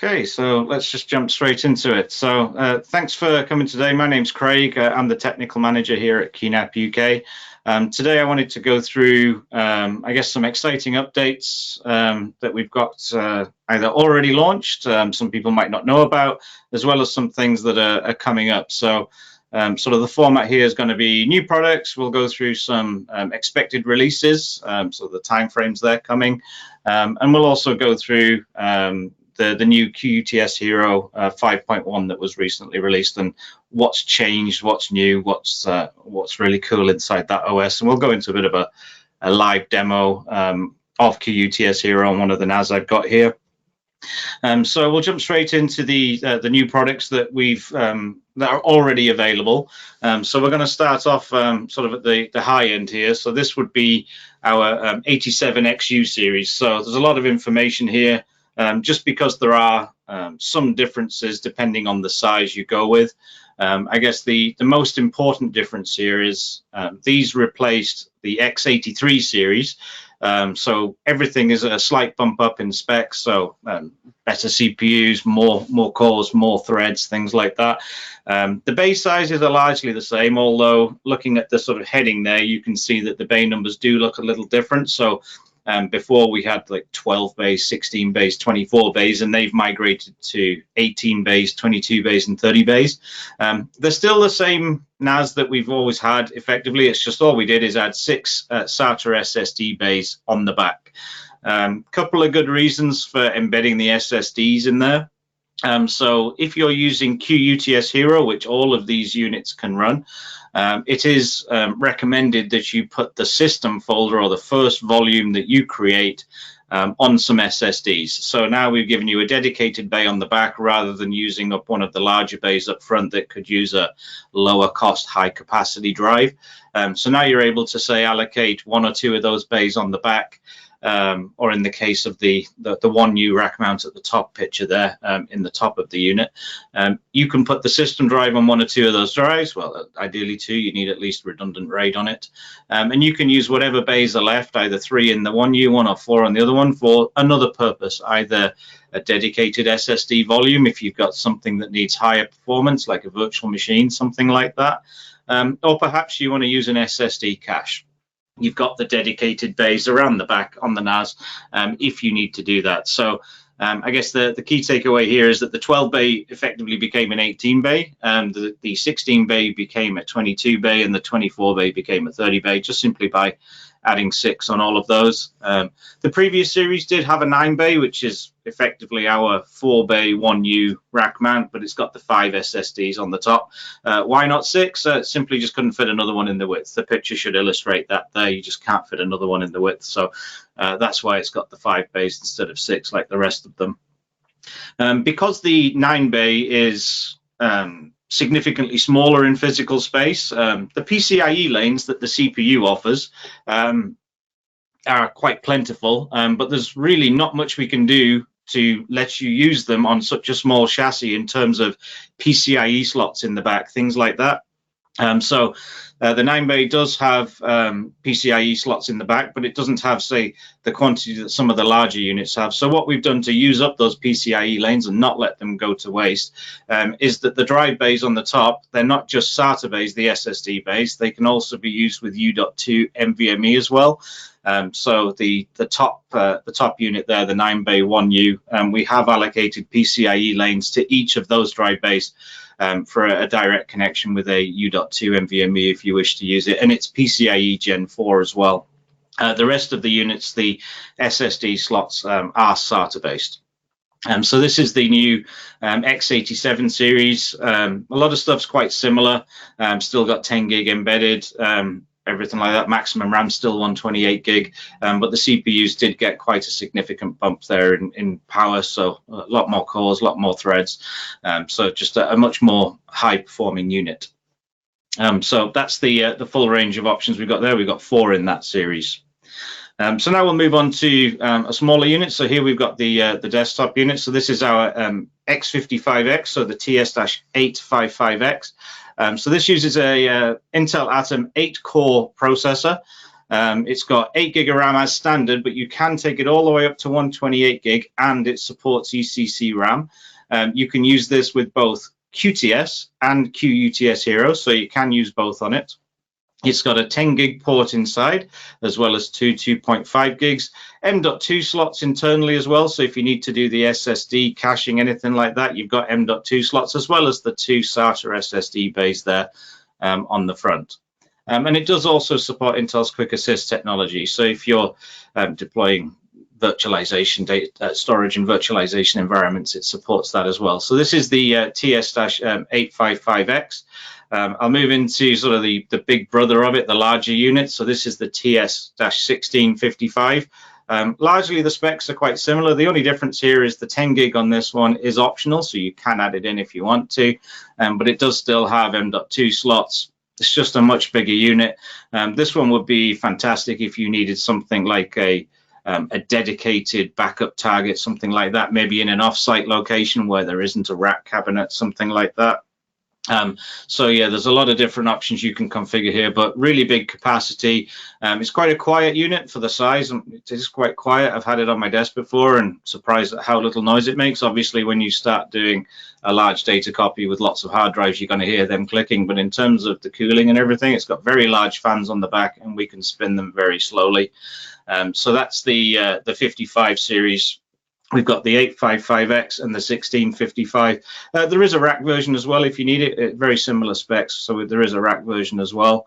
Okay, so let's just jump straight into it. So thanks for coming today. My name's Craig. I'm the technical manager here at QNAP UK. Today I wanted to go through, I guess, some exciting updates that we've got either already launched, some people might not know about, as well as some things that are coming up. So sort of the format here is going to be new products. We'll go through some expected releases, so the timeframes they're coming, and we'll also go through the new QuTS Hero 5.1 that was recently released, and what's changed, what's new, what's really cool inside that OS. And we'll go into a bit of a live demo of QuTS Hero on one of the NAS I've got here. So we'll jump straight into the new products that we've that are already available. So we're going to start off sort of at the high end here. So this would be our 87XU series. So there's a lot of information here. Just because there are some differences depending on the size you go with. I guess the most important difference here is these replaced the X83 series. So everything is a slight bump up in specs. So better CPUs, more cores, more threads, things like that. The bay sizes are largely the same, although looking at the sort of heading there, you can see that the bay numbers do look a little different. So before we had like 12 bays, 16 bays, 24 bays, and they've migrated to 18 bays, 22 bays, and 30 bays. They're still the same NAS that we've always had. Effectively, it's just all we did is add 6 SATA SSD bays on the back. Couple of good reasons for embedding the SSDs in there. So if you're using QuTS Hero, which all of these units can run, it is recommended that you put the system folder or the first volume that you create on some SSDs. So now we've given you a dedicated bay on the back rather than using up one of the larger bays up front that could use a lower cost, high capacity drive. So now you're able to say allocate 1 or 2 of those bays on the back. Or in the case of the one new rack mount at the top picture there in the top of the unit, you can put the system drive on 1 or 2 of those drives. Well, ideally 2, you need at least redundant RAID on it. And you can use whatever bays are left, either 3 in the one new one or 4 on the other one, for another purpose, either a dedicated SSD volume if you've got something that needs higher performance, like a virtual machine, something like that. Or perhaps you want to use an SSD cache. You've got the dedicated bays around the back on the NAS if you need to do that. So I guess the key takeaway here is that the 12 bay effectively became an 18 bay, the 16 bay became a 22 bay, and the 24 bay became a 30 bay, just simply by adding 6 on all of those. The previous series did have a 9 bay, which is effectively our 4 bay 1U rack mount, but it's got the 5 SSDs on the top. Why not 6? Simply just couldn't fit another one in the width. The picture should illustrate that there. You just can't fit another one in the width. So that's why it's got the 5 bays instead of 6 like the rest of them. Because the 9 bay is significantly smaller in physical space, the PCIe lanes that the CPU offers are quite plentiful, but there's really not much we can do to let you use them on such a small chassis in terms of PCIe slots in the back, things like that. So the 9 bay does have PCIe slots in the back, but it doesn't have, say, the quantity that some of the larger units have. So what we've done to use up those PCIe lanes and not let them go to waste is that the drive bays on the top, they're not just SATA bays, the SSD bays, they can also be used with U.2 NVMe as well. So the top unit there, the 9 bay 1U, we have allocated PCIe lanes to each of those drive bays for a direct connection with a U.2 NVMe if you wish to use it, and it's PCIe Gen 4 as well. The rest of the units, the SSD slots, are SATA based. So this is the new X87 series. A lot of stuff's quite similar. Still got 10 gig embedded. Everything like that. Maximum RAM still 128 gig, but the CPUs did get quite a significant bump there in power, so a lot more cores, a lot more threads, so just a much more high performing unit. So that's the full range of options we've got there. We've got 4 in that series. So now we'll move on to a smaller unit. So here we've got the desktop unit. So this is our X55X, so the TS-hxx87XU-RP. So this uses a Intel Atom 8-core processor. It's got 8 gig of RAM as standard, but you can take it all the way up to 128 gig, and it supports ECC RAM. You can use this with both QuTS and QuTS Hero, so you can use both on it. It's got a 10 gig port inside, as well as two 2.5 gigs, M.2 slots internally as well. So if you need to do the SSD caching, anything like that, you've got M.2 slots, as well as the 2 SATA SSD bays there on the front. And it does also support Intel's Quick Assist technology. So if you're deploying virtualization data storage and virtualization environments, it supports that as well. So this is the TS-855X. I'll move into sort of the big brother of it, the larger unit. So this is the TS-1655. Largely the specs are quite similar. The only difference here is the 10 gig on this one is optional, so you can add it in if you want to, but it does still have M.2 slots. It's just a much bigger unit. This one would be fantastic if you needed something like a dedicated backup target, something like that, maybe in an off-site location where there isn't a rack cabinet, something like that. So yeah, there's a lot of different options you can configure here, but really big capacity. It's quite a quiet unit for the size. It is quite quiet. I've had it on my desk before and surprised at how little noise it makes. Obviously, when you start doing a large data copy with lots of hard drives, you're going to hear them clicking. But in terms of the cooling and everything, it's got very large fans on the back, and we can spin them very slowly. So that's the 55 series. We've got the 855X and the 1655. There is a rack version as well if you need it. Very similar specs, so there is a rack version as well.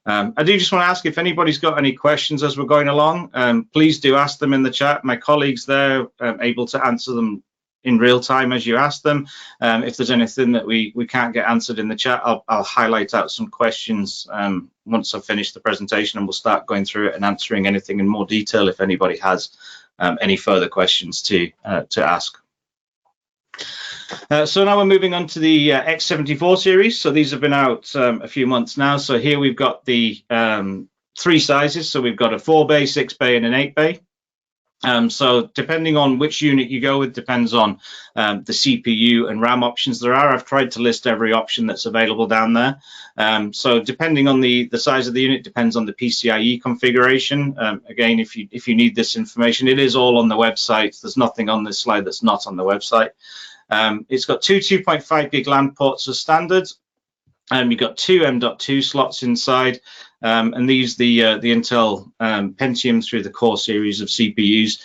I do just want to ask if anybody's got any questions as we're going along. Please do ask them in the chat. My colleagues there are able to answer them in real time as you ask them. If there's anything that we can't get answered in the chat, I'll highlight out some questions once I've finished the presentation, and we'll start going through it and answering anything in more detail if anybody has any further questions to ask. So now we're moving on to the X74 series. So these have been out a few months now. So here we've got the 3 sizes. So we've got a 4-bay, 6-bay, and an 8-bay. So depending on which unit you go with depends on the CPU and RAM options there are. I've tried to list every option that's available down there. So depending on the size of the unit depends on the PCIe configuration. Again, if you need this information, it is all on the website. There's nothing on this slide that's not on the website. It's got 2 2.5 gig LAN ports as standard. You've got 2 M.2 slots inside, and these the Intel Pentium through the core series of CPUs.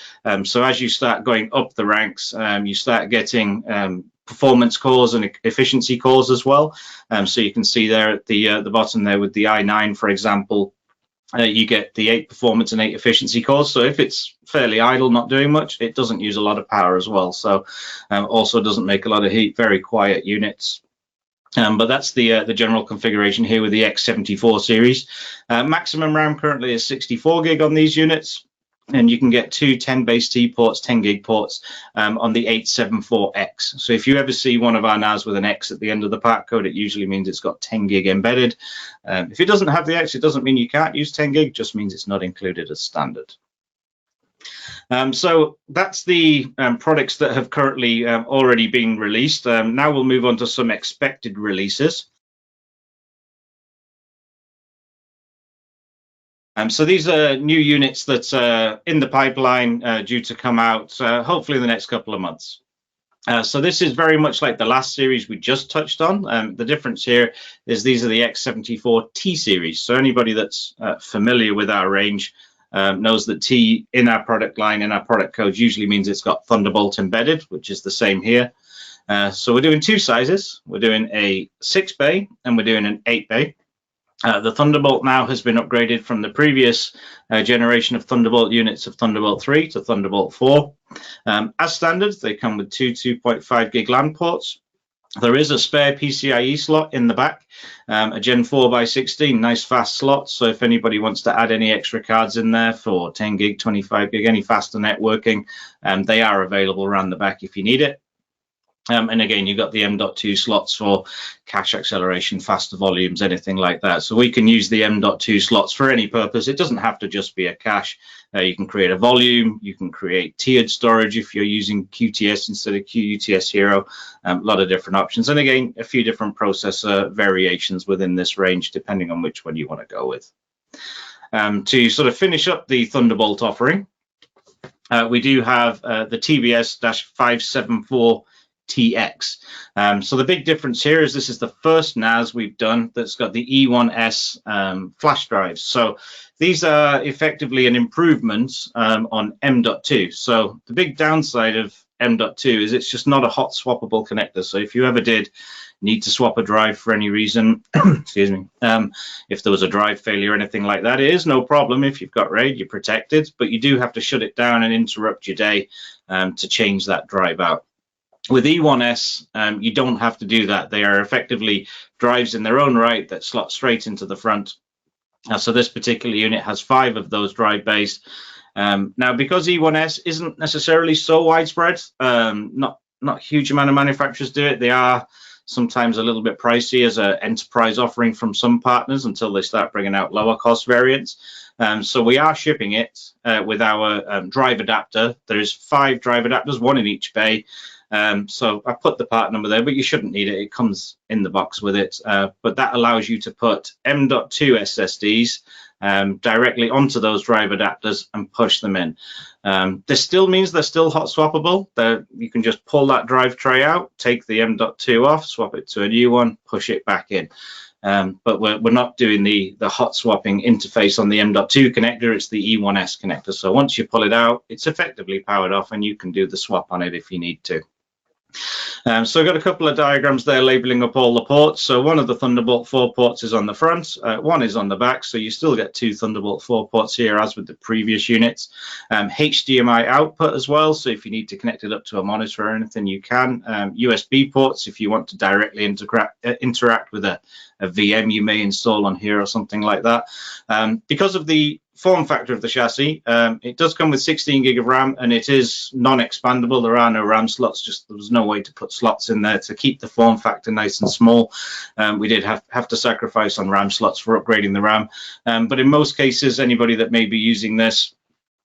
So as you start going up the ranks, you start getting performance cores and efficiency cores as well. So you can see there at the bottom there with the i9, for example, you get the 8 performance and 8 efficiency cores. So if it's fairly idle, not doing much, it doesn't use a lot of power as well. So also doesn't make a lot of heat, very quiet units. But that's the general configuration here with the X74 series. Maximum RAM currently is 64 gig on these units, and you can get 2 10-base T ports, 10 gig ports on the 874X. So if you ever see one of our NAS with an X at the end of the part code, it usually means it's got 10 gig embedded. If it doesn't have the X, it doesn't mean you can't use 10 gig, just means it's not included as standard. So that's the products that have currently already been released. Now we'll move on to some expected releases. So these are new units that are in the pipeline due to come out hopefully in the next couple of months. So this is very much like the last series we just touched on. The difference here is these are the X74 T series. So anybody that's familiar with our range knows that T in our product line, in our product code, usually means it's got Thunderbolt embedded, which is the same here. So we're doing 2 sizes. We're doing a 6-bay and we're doing an 8-bay. The Thunderbolt now has been upgraded from the previous generation of Thunderbolt units of Thunderbolt 3 to Thunderbolt 4. As standard, they come with 2 2.5 gig LAN ports. There is a spare PCIe slot in the back, a Gen 4x16, nice fast slot. So if anybody wants to add any extra cards in there for 10 gig, 25 gig, any faster networking, they are available around the back if you need it. And again, you've got the M.2 slots for cache acceleration, faster volumes, anything like that. So we can use the M.2 slots for any purpose. It doesn't have to just be a cache. You can create a volume. You can create tiered storage if you're using QuTS instead of QuTS Hero. A lot of different options. And again, a few different processor variations within this range, depending on which one you want to go with. To sort of finish up the Thunderbolt offering, we do have the TS-574TX. So the big difference here is this is the first NAS we've done that's got the E1S flash drives. So these are effectively an improvement on M.2. So the big downside of M.2 is it's just not a hot swappable connector. So if you ever did need to swap a drive for any reason, excuse me, if there was a drive failure or anything like that, it is no problem. If you've got RAID, you're protected, but you do have to shut it down and interrupt your day to change that drive out. With E1S, you don't have to do that. They are effectively drives in their own right that slot straight into the front. So this particular unit has 5 of those drive bays. Now, because E1S isn't necessarily so widespread, not a huge amount of manufacturers do it. They are sometimes a little bit pricey as an enterprise offering from some partners until they start bringing out lower cost variants. So we are shipping it with our drive adapter. There's 5 drive adapters, 1 in each bay. So I put the part number there, but you shouldn't need it. It comes in the box with it. But that allows you to put M.2 SSDs directly onto those drive adapters and push them in. This still means they're still hot swappable. You can just pull that drive tray out, take the M.2 off, swap it to a new one, push it back in. But we're not doing the hot swapping interface on the M.2 connector. It's the E1S connector. So once you pull it out, it's effectively powered off and you can do the swap on it if you need to. So I've got a couple of diagrams there labeling up all the ports. So one of the Thunderbolt 4 ports is on the front, one is on the back. So you still get 2 Thunderbolt 4 ports here as with the previous units. HDMI output as well. So if you need to connect it up to a monitor or anything, you can. USB ports if you want to directly interact with a VM you may install on here or something like that. Because of the form factor of the chassis, it does come with 16 gig of RAM and it is non-expandable. There are no RAM slots, just there was no way to put slots in there to keep the form factor nice and small. We did have to sacrifice on RAM slots for upgrading the RAM. But in most cases, anybody that may be using this,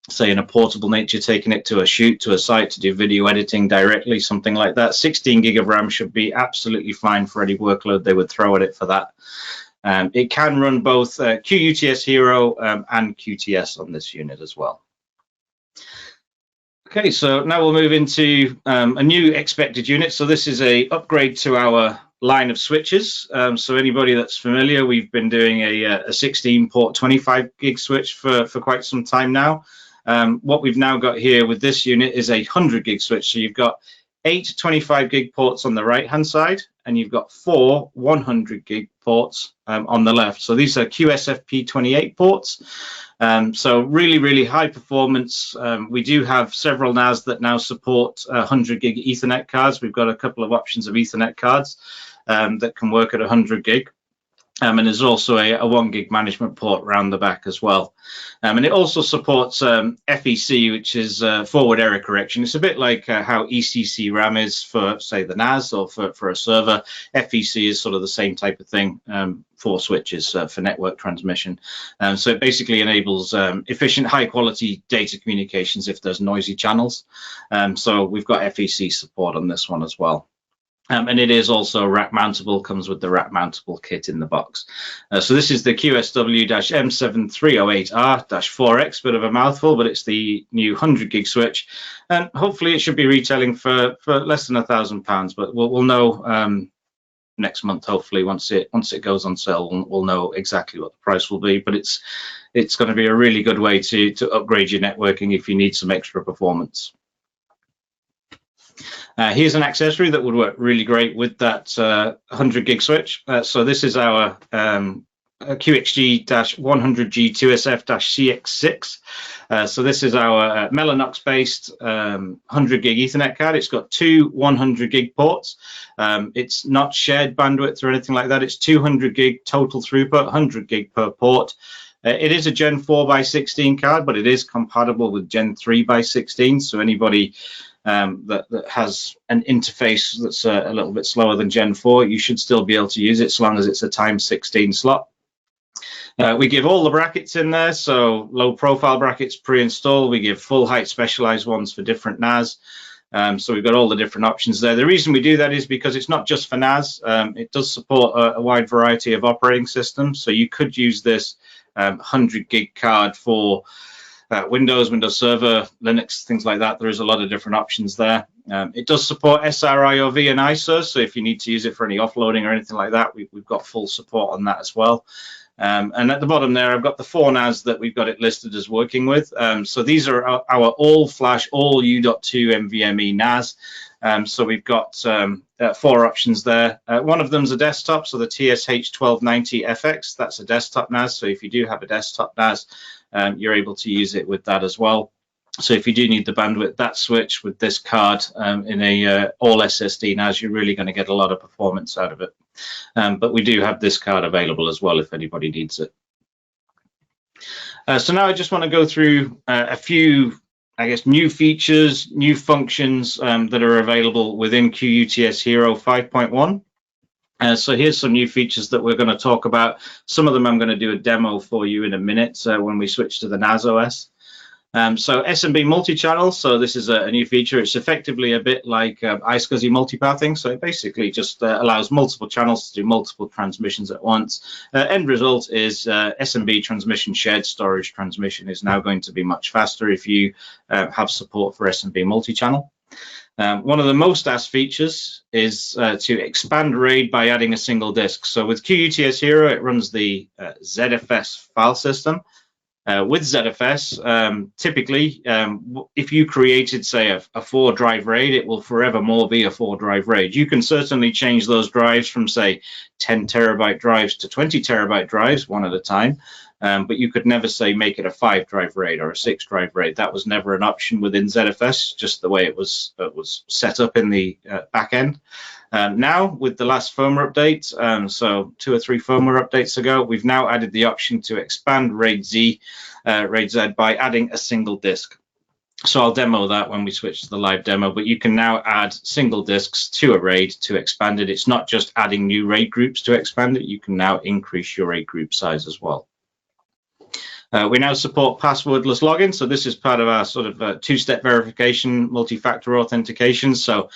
say in a portable nature, taking it to a shoot, to a site to do video editing directly, something like that, 16 gig of RAM should be absolutely fine for any workload they would throw at it for that. It can run both QuTS Hero and QuTS on this unit as well. Okay, so now we'll move into a new expected unit. So this is a upgrade to our line of switches. So anybody that's familiar, we've been doing a 16 port 25 gig switch for quite some time now. What we've now got here with this unit is a 100 gig switch. So you've got 8 25 gig ports on the right hand side, and you've got 4 100 gig ports on the left. So these are QSFP28 ports. So really high performance. We do have several NAS that now support 100 gig Ethernet cards. We've got a couple of options of Ethernet cards that can work at 100 gig. And there's also a 1 gig management port around the back as well. And it also supports FEC, which is forward error correction. It's a bit like how ECC RAM is for, say, the NAS or for a server. FEC is sort of the same type of thing for switches for network transmission. So it basically enables efficient, high quality data communications if there's noisy channels. So we've got FEC support on this one as well. And it is also rack mountable, comes with the rack mountable kit in the box. So this is the QSW-M7308R-4X, bit of a mouthful, but it's the new 100 gig switch. And hopefully it should be retailing for less than £1,000, but we'll know next month, hopefully, once it goes on sale, we'll know exactly what the price will be. But it's going to be a really good way to upgrade your networking if you need some extra performance. Here's an accessory that would work really great with that 100 gig switch. So this is our QXG-100G 2SF-CX6. So this is our Mellanox based 100 gig Ethernet card. It's got 2 100 gig ports. It's not shared bandwidth or anything like that. It's 200 gig total throughput, 100 gig per port. It is a Gen 4x16 card, but it is compatible with Gen 3x16. So anybody that has an interface that's a little bit slower than Gen 4, you should still be able to use it as long as it's a times 16 slot. We give all the brackets in there, so low profile brackets pre-installed. We give full height specialized ones for different NAS. So we've got all the different options there. The reason we do that is because it's not just for NAS. It does support a wide variety of operating systems. So you could use this 100 gig card for Windows Server, Linux, things like that. There is a lot of different options there. It does support SRIOV and ISO, so if you need to use it for any offloading or anything like that, we've got full support on that as well. And at the bottom there, I've got the 4 NAS that we've got it listed as working with. So these are our all-flash, all U.2 NVMe NAS. So we've got 4 options there. One of them is a desktop, so the TS-hx87XU-FX, that's a desktop NAS. So if you do have a desktop NAS, you're able to use it with that as well. So if you do need the bandwidth, that switch with this card in a all SSD NAS, you're really going to get a lot of performance out of it. But we do have this card available as well if anybody needs it. So now I just want to go through a few, I guess, new features, new functions that are available within QuTS Hero 5.1. So here's some new features that we're going to talk about. Some of them I'm going to do a demo for you in a minute when we switch to the NAS OS. So SMB multi-channel, so this is a new feature. It's effectively a bit like iSCSI multipathing, so it basically just allows multiple channels to do multiple transmissions at once. End result is SMB transmission, shared storage transmission is now going to be much faster if you have support for SMB multi-channel. One of the most asked features is to expand RAID by adding a single disk. So with QuTS Hero, it runs the ZFS file system. With ZFS, typically, if you created, say, a 4-drive RAID, it will forevermore be a 4-drive RAID. You can certainly change those drives from, say, 10 terabyte drives to 20 terabyte drives, one at a time. But you could never say make it a 5-drive RAID or a 6-drive RAID. That was never an option within ZFS, just the way it was set up in the back end. Now, with the last firmware update, so 2 or 3 firmware updates ago, we've now added the option to expand RAID Z by adding a single disk. So I'll demo that when we switch to the live demo, but you can now add single disks to a RAID to expand it. It's not just adding new RAID groups to expand it. You can now increase your RAID group size as well. We now support passwordless login. So this is part of our sort of 2-step verification, multi-factor authentication. So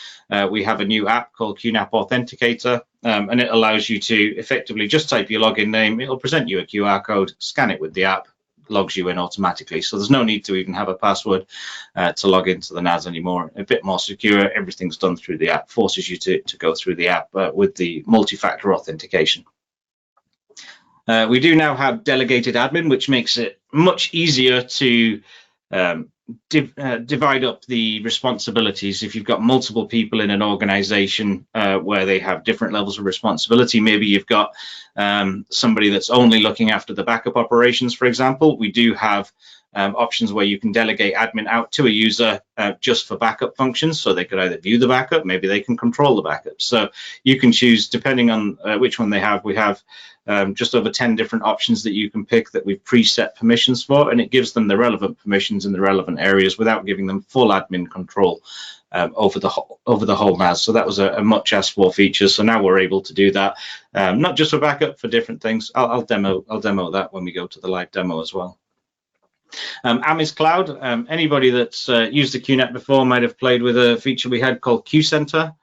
we have a new app called QNAP Authenticator, and it allows you to effectively just type your login name. It'll present you a QR code, scan it with the app, logs you in automatically. So there's no need to even have a password to log into the NAS anymore. A bit more secure. Everything's done through the app, forces you to go through the app with the multi-factor authentication. We do now have delegated admin, which makes it much easier to divide up the responsibilities. If you've got multiple people in an organization where they have different levels of responsibility, maybe you've got somebody that's only looking after the backup operations, for example. We do have options where you can delegate admin out to a user just for backup functions, so they could either view the backup, maybe they can control the backup. So you can choose, depending on which one they have. We have just over 10 different options that you can pick that we've preset permissions for, and it gives them the relevant permissions in the relevant areas without giving them full admin control over the whole NAS. So that was a much asked for feature. So now we're able to do that, not just for backup, for different things. I'll demo that when we go to the live demo as well. Amis Cloud. Anybody that's used the QNAP before might have played with a feature we had called QCenter,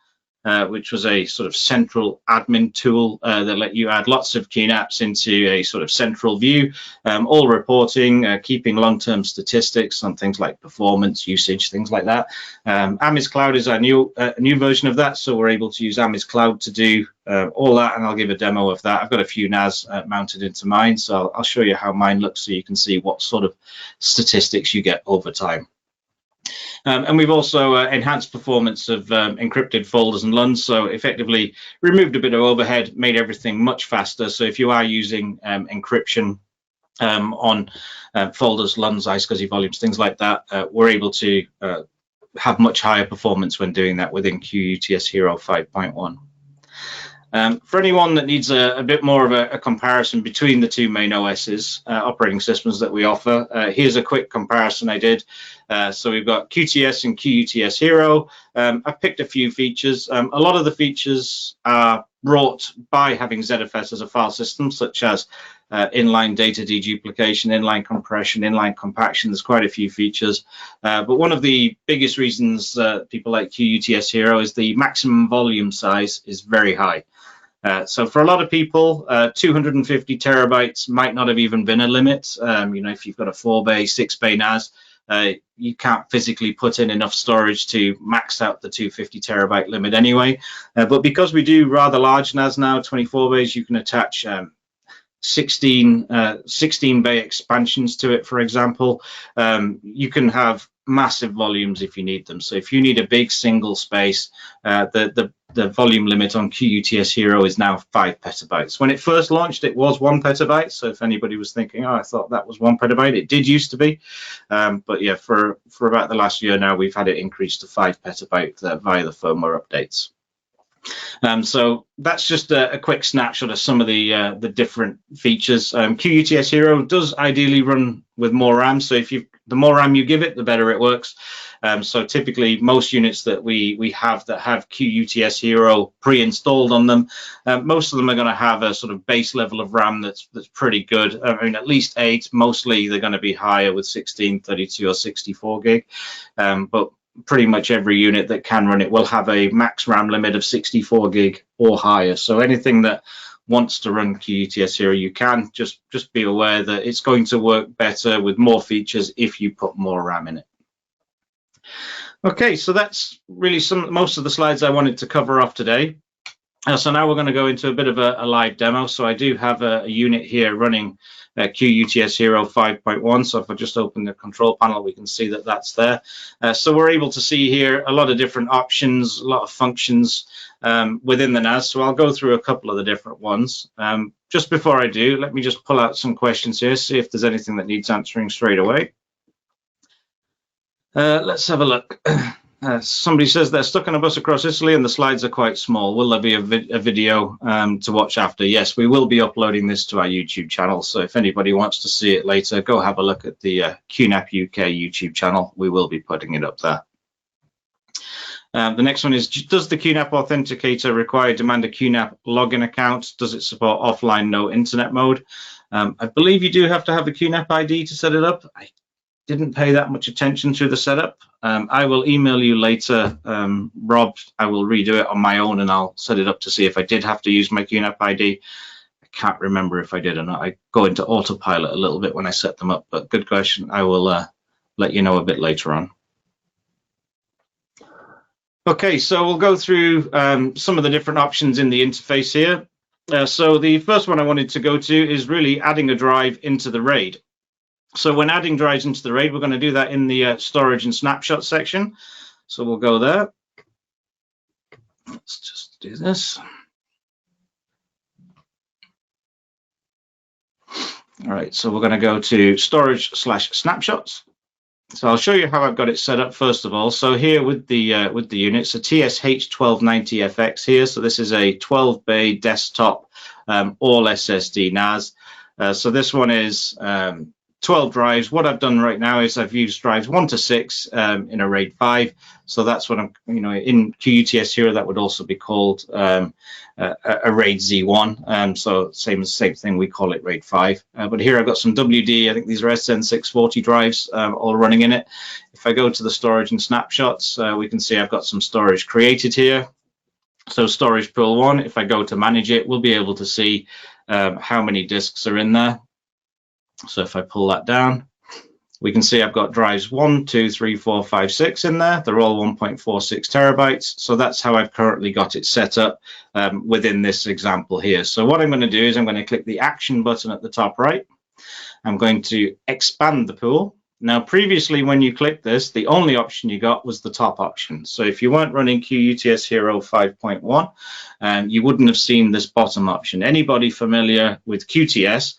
which was a sort of central admin tool that let you add lots of QNAPs into a sort of central view, all reporting, keeping long-term statistics on things like performance, usage, things like that. Amis Cloud is our new version of that, so we're able to use Amis Cloud to do all that, and I'll give a demo of that. I've got a few NAS mounted into mine, so I'll show you how mine looks so you can see what sort of statistics you get over time. And we've also enhanced performance of encrypted folders and LUNs, so effectively removed a bit of overhead, made everything much faster. So if you are using encryption on folders, LUNs, iSCSI volumes, things like that, we're able to have much higher performance when doing that within QuTS Hero 5.1. For anyone that needs a bit more of a comparison between the two main OSs, operating systems that we offer, here's a quick comparison I did. So we've got QuTS and QuTS Hero. I've picked a few features. A lot of the features are brought by having ZFS as a file system, such as inline data deduplication, inline compression, inline compaction. There's quite a few features. But one of the biggest reasons people like QuTS Hero is the maximum volume size is very high. So for a lot of people, 250 terabytes might not have even been a limit. You know, if you've got a 4-bay, 6-bay NAS, you can't physically put in enough storage to max out the 250 terabyte limit anyway. But because we do rather large NAS now, 24 bays, you can attach 16 bay expansions to it, for example. You can have massive volumes if you need them. So if you need a big single space, the volume limit on QuTS Hero is now 5 petabytes. When it first launched, it was 1 petabyte. So if anybody was thinking, oh, I thought that was 1 petabyte, it did used to be. But yeah, for about the last year now, we've had it increased to 5 petabyte via the firmware updates. So that's just a quick snapshot of some of the different features. QuTS Hero does ideally run with more RAM, so the more RAM you give it, the better it works. So typically, most units that we have that have QuTS Hero pre-installed on them, most of them are going to have a sort of base level of RAM that's pretty good. I mean, at least 8. Mostly, they're going to be higher with 16, 32, or 64 gig. But pretty much every unit that can run it will have a max RAM limit of 64 gig or higher. So anything that wants to run QuTS Hero, you can just be aware that it's going to work better with more features if you put more RAM in it. Okay, so that's really most of the slides I wanted to cover off today. So now we're going to go into a bit of a live demo. So I do have a unit here running QuTS Hero 5.1. So if I just open the control panel, we can see that that's there. So we're able to see here a lot of different options, a lot of functions within the NAS. So I'll go through a couple of the different ones. Just before I do, let me just pull out some questions here, see if there's anything that needs answering straight away. Let's have a look. Somebody says they're stuck on a bus across Italy and the slides are quite small. Will there be a video to watch after? Yes, we will be uploading this to our YouTube channel. So if anybody wants to see it later, go have a look at the QNAP UK YouTube channel. We will be putting it up there. The next one is, does the QNAP Authenticator demand a QNAP login account? Does it support offline no internet mode? I believe you do have to have a QNAP ID to set it up. I didn't pay that much attention to the setup. I will email you later, Rob. I will redo it on my own and I'll set it up to see if I did have to use my QNAP ID. I can't remember if I did or not. I go into autopilot a little bit when I set them up, but good question. I will let you know a bit later on. Okay, so we'll go through some of the different options in the interface here. So the first one I wanted to go to is really adding a drive into the RAID. So when adding drives into the RAID, we're going to do that in the storage and snapshot section. So we'll go there. Let's just do this. All right, so we're going to go to storage/snapshots. So I'll show you how I've got it set up first of all. So here with the unit, so TS-hxx87XU-RP here. So this is a 12-bay desktop all SSD NAS. So this one is 12 drives. What I've done right now is I've used drives 1 to 6 in a RAID 5. So that's what I'm, in QuTS Hero, that would also be called a RAID Z1. So same thing, we call it RAID 5. But here I've got some WD, I think these are SN640 drives all running in it. If I go to the storage and snapshots, we can see I've got some storage created here. So storage pool 1, if I go to manage it, we'll be able to see how many disks are in there. So if I pull that down, we can see I've got drives 1, 2, 3, 4, 5, 6 in there. They're all 1.46 terabytes. So that's how I've currently got it set up within this example here. So what I'm going to do is I'm going to click the action button at the top right. I'm going to expand the pool. Now, previously, when you click this, the only option you got was the top option. So if you weren't running QuTS Hero 5.1, you wouldn't have seen this bottom option. Anybody familiar with QuTS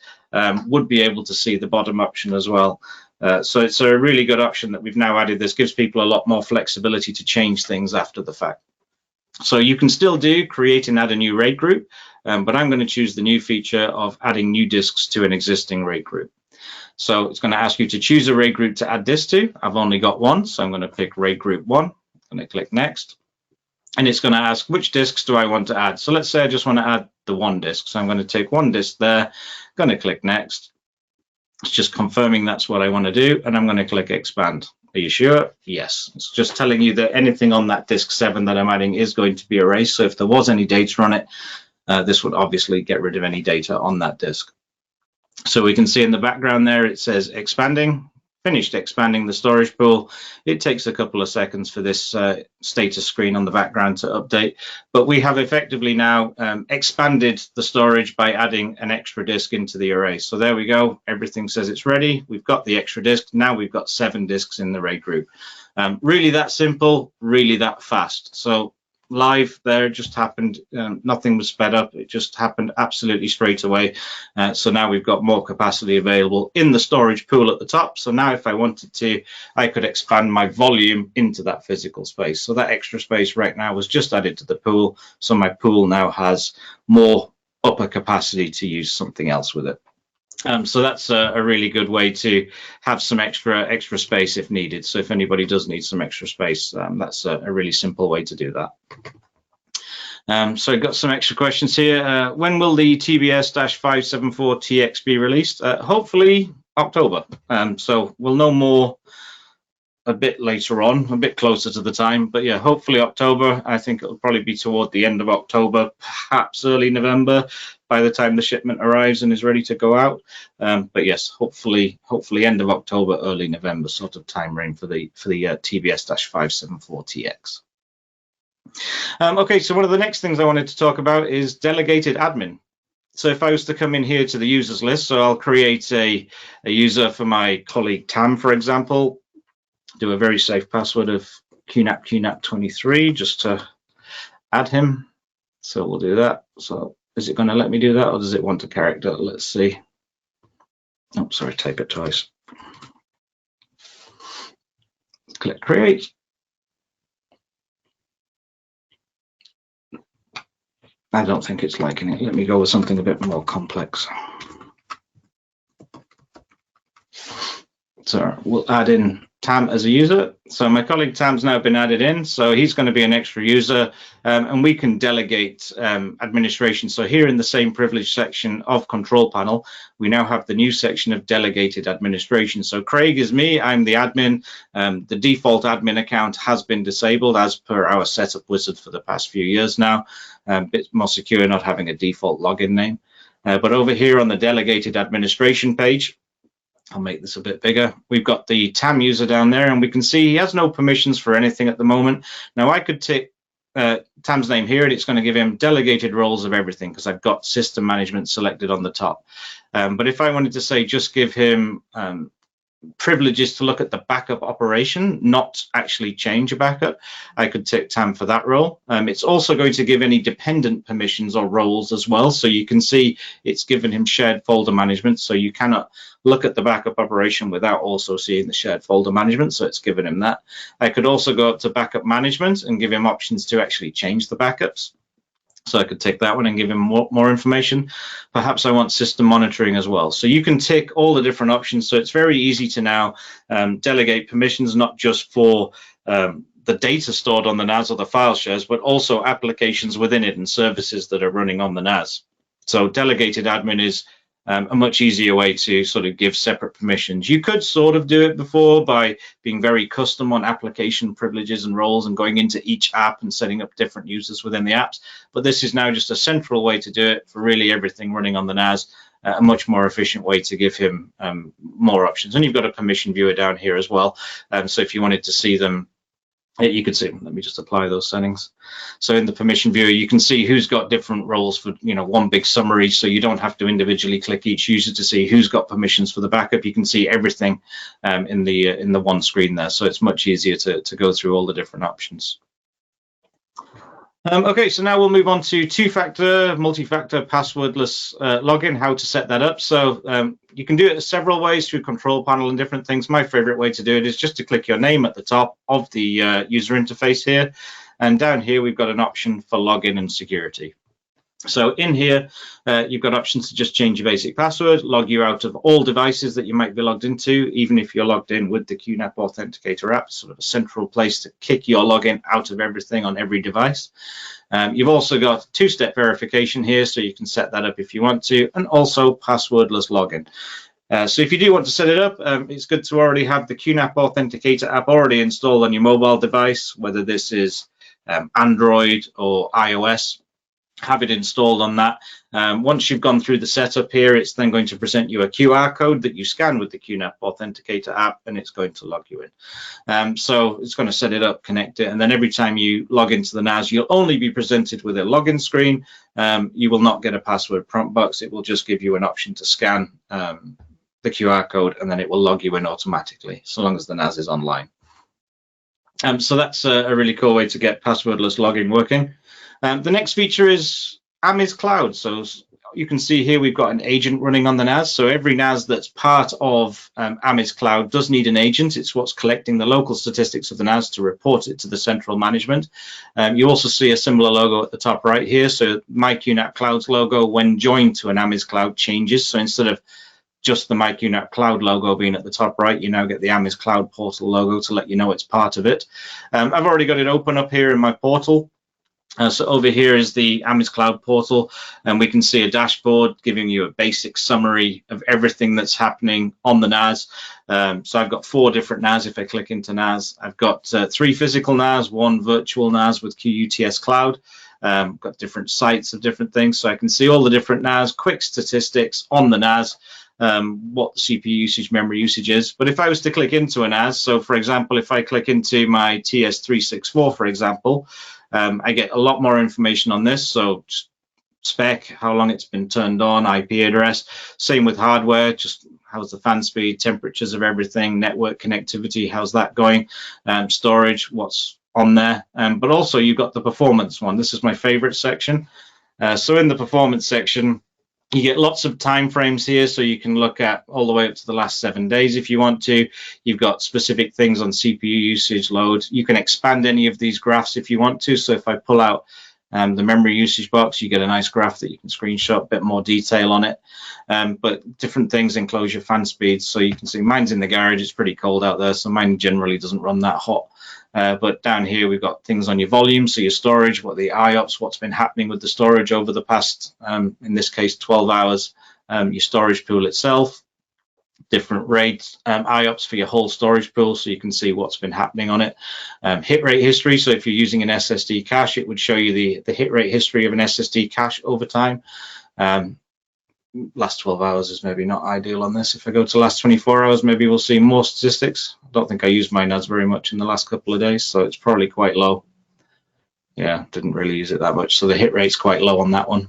would be able to see the bottom option as well. So it's a really good option that we've now added. This gives people a lot more flexibility to change things after the fact. So you can still do create and add a new RAID group, but I'm going to choose the new feature of adding new disks to an existing RAID group. So it's going to ask you to choose a RAID group to add this to. I've only got one, so I'm going to pick RAID group 1. I'm going to click next. And it's going to ask which disks do I want to add. So let's say I just want to add the 1 disk. So I'm going to take 1 disk there, going to click next. It's just confirming that's what I want to do. And I'm going to click expand. Are you sure? Yes. It's just telling you that anything on that disk 7 that I'm adding is going to be erased. So if there was any data on it, this would obviously get rid of any data on that disk. So we can see in the background there it says expanding, finished expanding the storage pool. It takes a couple of seconds for this status screen on the background to update, but we have effectively now expanded the storage by adding an extra disk into the array. So there we go, everything says it's ready. We've got the extra disk. Now we've got 7 disks in the RAID group. Really that simple, really that fast. So live there just happened, nothing was sped up, it just happened absolutely straight away. So now we've got more capacity available in the storage pool at the top. So now if I wanted to, I could expand my volume into that physical space. So that extra space right now was just added to the pool, so my pool now has more upper capacity to use something else with it. So that's a really good way to have some extra space if needed. So if anybody does need some extra space, that's a really simple way to do that. So I've got some extra questions here. When will the TBS-574TX be released? Hopefully October. So we'll know more a bit later on, a bit closer to the time, but yeah, hopefully October. I think it'll probably be toward the end of October, perhaps early November, by the time the shipment arrives and is ready to go out. But yes, hopefully end of October, early November sort of time frame for the TBS-574TX. Okay, so one of the next things I wanted to talk about is delegated admin. So if I was to come in here to the users list, so I'll create a user for my colleague Tam, for example, do a very safe password of QNAP23 just to add him. So we'll do that. So is it going to let me do that, or does it want a character? Let's see. Oh, sorry, type it twice. Click create. I don't think it's liking it. Let me go with something a bit more complex. So we'll add in Tam as a user. So my colleague Tam's now been added in, so he's going to be an extra user, and we can delegate administration. So here in the same privilege section of control panel, we now have the new section of delegated administration. So Craig is me, I'm the admin. The default admin account has been disabled as per our setup wizard for the past few years now. A bit more secure not having a default login name. But over here on the delegated administration page, I'll make this a bit bigger. We've got the Tam user down there, and we can see he has no permissions for anything at the moment. Now I could take Tam's name here, and it's going to give him delegated roles of everything because I've got system management selected on the top. But if I wanted to say just give him privileges to look at the backup operation, not actually change a backup, I could tick Tam for that role. It's also going to give any dependent permissions or roles as well. So you can see it's given him shared folder management. So you cannot look at the backup operation without also seeing the shared folder management. So it's given him that. I could also go up to backup management and give him options to actually change the backups. So I could tick that one and give him more information. Perhaps I want system monitoring as well. So you can tick all the different options. So it's very easy to now delegate permissions, not just for the data stored on the NAS or the file shares, but also applications within it and services that are running on the NAS. So delegated admin is a much easier way to sort of give separate permissions. You could sort of do it before by being very custom on application privileges and roles and going into each app and setting up different users within the apps. But this is now just a central way to do it for really everything running on the NAS, a much more efficient way to give him more options. And you've got a permission viewer down here as well. So if you wanted to see them, you could see, let me just apply those settings. So in the permission viewer, you can see who's got different roles for, one big summary. So you don't have to individually click each user to see who's got permissions for the backup. You can see everything in the one screen there. So it's much easier to go through all the different options. Okay, so now we'll move on to two-factor, multi-factor, passwordless login, how to set that up. So you can do it several ways through control panel and different things. My favorite way to do it is just to click your name at the top of the user interface here. And down here, we've got an option for login and security. So in here, you've got options to just change your basic password, log you out of all devices that you might be logged into, even if you're logged in with the QNAP Authenticator app, sort of a central place to kick your login out of everything on every device. You've also got two-step verification here, so you can set that up if you want to, and also passwordless login. So if you do want to set it up, it's good to already have the QNAP Authenticator app already installed on your mobile device, whether this is Android or iOS. have it installed on that. Once you've gone through the setup here, it's then going to present you a QR code that you scan with the QNAP Authenticator app, and it's going to log you in. So it's going to set it up, connect it, and then every time you log into the NAS, you'll only be presented with a login screen. You will not get a password prompt box. It will just give you an option to scan the QR code, and then it will log you in automatically, so long as the NAS is online. So that's a really cool way to get passwordless logging working. The next feature is AMIS Cloud. So you can see here we've got an agent running on the NAS. So every NAS that's part of AMIS Cloud does need an agent. It's what's collecting the local statistics of the NAS to report it to the central management. You also see a similar logo at the top right here. So my QNAP Cloud's logo, when joined to an AMIS Cloud, changes. So instead of just the my QNAP Cloud logo being at the top right, you now get the AMIS Cloud portal logo to let you know it's part of it. I've already got it open up here in my portal. So over here is the AMIS Cloud portal, and we can see a dashboard giving you a basic summary of everything that's happening on the NAS. So I've got 4 different NAS. If I click into NAS, I've got 3 physical NAS, 1 virtual NAS with QuTS Cloud. Got different sites of different things, so I can see all the different NAS, quick statistics on the NAS, what the CPU usage, memory usage is. But if I was to click into a NAS, so for example, if I click into my TS-364, for example, I get a lot more information on this. So spec, how long it's been turned on, IP address. Same with hardware, just how's the fan speed, temperatures of everything, network connectivity, how's that going, storage, what's on there. But also you've got the performance one. This is my favorite section. So in the performance section, you get lots of time frames here, so you can look at all the way up to the last 7 days if you want to. You've got specific things on CPU usage, load. You can expand any of these graphs if you want to. So if I pull out the memory usage box, you get a nice graph that you can screenshot, a bit more detail on it. But different things, enclosure, fan speeds. So you can see mine's in the garage. It's pretty cold out there, so mine generally doesn't run that hot. But down here, we've got things on your volume, so your storage, what the IOPS, what's been happening with the storage over the past, in this case, 12 hours, your storage pool itself, different rates, IOPS for your whole storage pool, so you can see what's been happening on it. Hit rate history, so if you're using an SSD cache, it would show you the hit rate history of an SSD cache over time. Last 12 hours is maybe not ideal on this. If I go to last 24 hours, maybe we'll see more statistics. I don't think I used my NAS very much in the last couple of days, so it's probably quite low. Yeah, didn't really use it that much, so the hit rate's quite low on that one.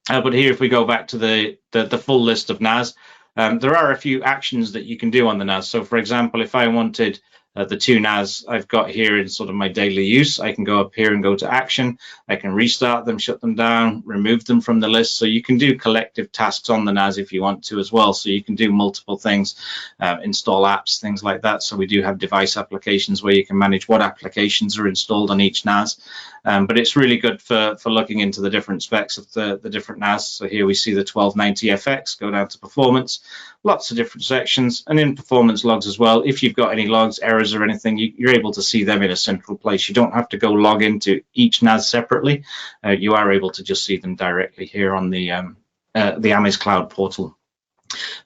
But here, if we go back to the full list of NAS, there are a few actions that you can do on the NAS. So for example, if I wanted the 2 NAS I've got here in sort of my daily use, I can go up here and go to action. I can restart them, shut them down, remove them from the list. So you can do collective tasks on the NAS if you want to as well. So you can do multiple things, install apps, things like that. So we do have device applications where you can manage what applications are installed on each NAS. But it's really good for looking into the different specs of the different NAS. So here we see the 1290FX, go down to performance, lots of different sections, and in performance logs as well. If you've got any logs, errors or anything, you're able to see them in a central place. You don't have to go log into each NAS separately. You are able to just see them directly here on the AMIS Cloud portal.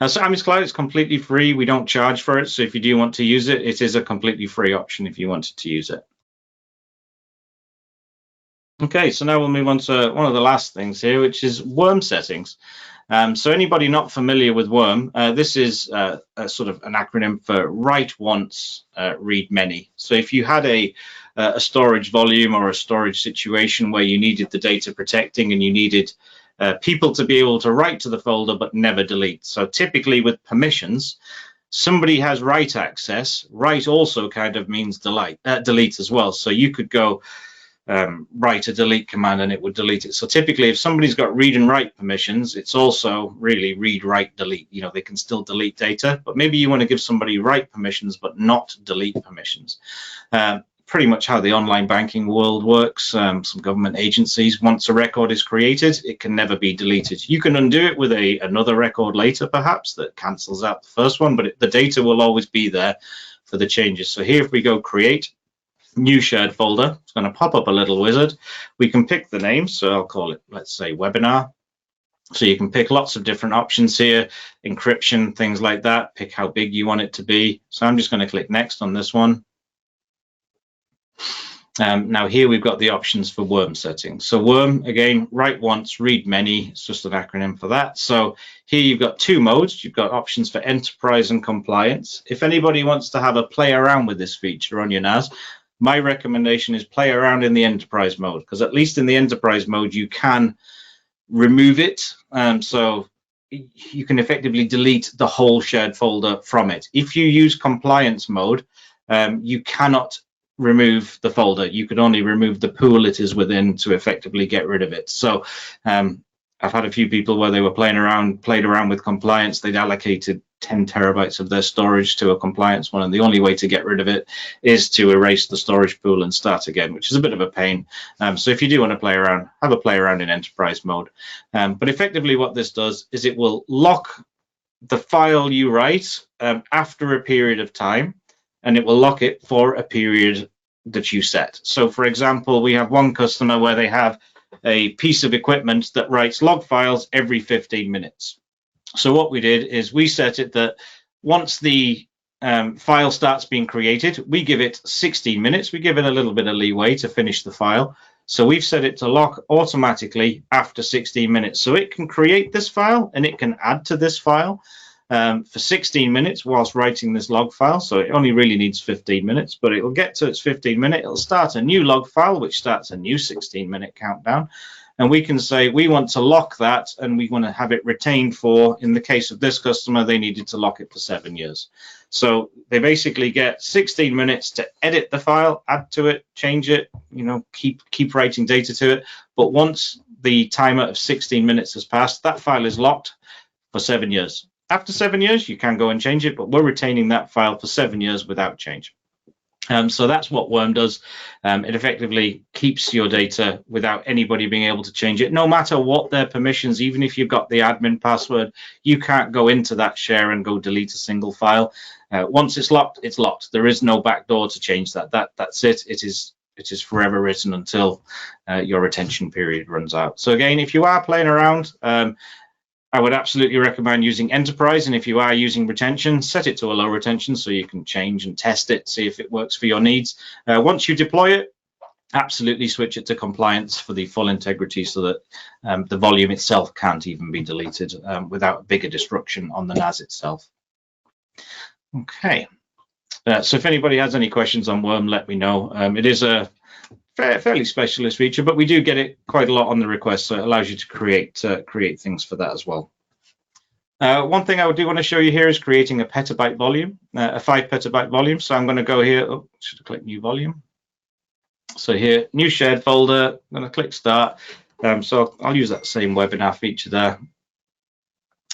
So AMIS Cloud is completely free. We don't charge for it. So if you do want to use it, it is a completely free option if you wanted to use it. Okay, so now we'll move on to one of the last things here, which is worm settings. So anybody not familiar with worm, this is a sort of an acronym for write once, read many. So if you had a storage volume or a storage situation where you needed the data protecting and you needed people to be able to write to the folder but never delete. So typically with permissions, somebody has write access. Write also kind of means delete as well. So you could go write a delete command and it would delete it. So typically if somebody's got read and write permissions, it's also really read, write, delete. You know, they can still delete data, but maybe you want to give somebody write permissions but not delete permissions. Pretty much how the online banking world works. Some government agencies, once a record is created, it can never be deleted. You can undo it with another record later perhaps that cancels out the first one, but the data will always be there for the changes. So here if we go create new shared folder, it's going to pop up a little wizard. We can pick the name, so I'll call it, let's say, webinar. So you can pick lots of different options here, encryption, things like that, pick how big you want it to be. So I'm just going to click next on this one. Now here we've got the options for worm settings. So worm, again, write once, read many. It's just an acronym for that. So here you've got two modes. You've got options for enterprise and compliance. If anybody wants to have a play around with this feature on your NAS, my recommendation is play around in the enterprise mode, because at least in the enterprise mode, you can remove it. So you can effectively delete the whole shared folder from it. If you use compliance mode, you cannot remove the folder. You can only remove the pool it is within to effectively get rid of it. So I've had a few people where they were played around with compliance. They'd allocated 10 terabytes of their storage to a compliance one, and the only way to get rid of it is to erase the storage pool and start again, which is a bit of a pain. So if you do want to play around, have a play around in enterprise mode. But effectively what this does is it will lock the file you write after a period of time, and it will lock it for a period that you set. So for example, we have one customer where they have a piece of equipment that writes log files every 15 minutes. So what we did is we set it that once the file starts being created, we give it 16 minutes. We give it a little bit of leeway to finish the file. So we've set it to lock automatically after 16 minutes. So it can create this file and it can add to this file for 16 minutes whilst writing this log file. So it only really needs 15 minutes, but it will get to its 15 minute. It'll start a new log file, which starts a new 16-minute countdown. And we can say we want to lock that and we want to have it retained for, in the case of this customer, they needed to lock it for 7 years. So they basically get 16 minutes to edit the file, add to it, change it, keep writing data to it. But once the timer of 16 minutes has passed, that file is locked for 7 years. After 7 years, you can go and change it, but we're retaining that file for 7 years without change. So that's what Worm does. It effectively keeps your data without anybody being able to change it, no matter what their permissions. Even if you've got the admin password, you can't go into that share and go delete a single file. Once it's locked, it's locked. There is no backdoor to change that. That's it. It is forever written until your retention period runs out. So again, if you are playing around, I would absolutely recommend using enterprise, and if you are using retention, set it to a low retention so you can change and test it, see if it works for your needs. Once you deploy it, absolutely switch it to compliance for the full integrity so that the volume itself can't even be deleted without a bigger destruction on the NAS itself. Okay, so if anybody has any questions on Worm, let me know. It is a fairly specialist feature, but we do get it quite a lot on the request, so it allows you to create things for that as well. One thing I do want to show you here is creating a petabyte volume, a 5 petabyte volume. So I'm going to go here. Oh, should I click new volume? So here, new shared folder. I'm going to click start. So I'll use that same webinar feature there.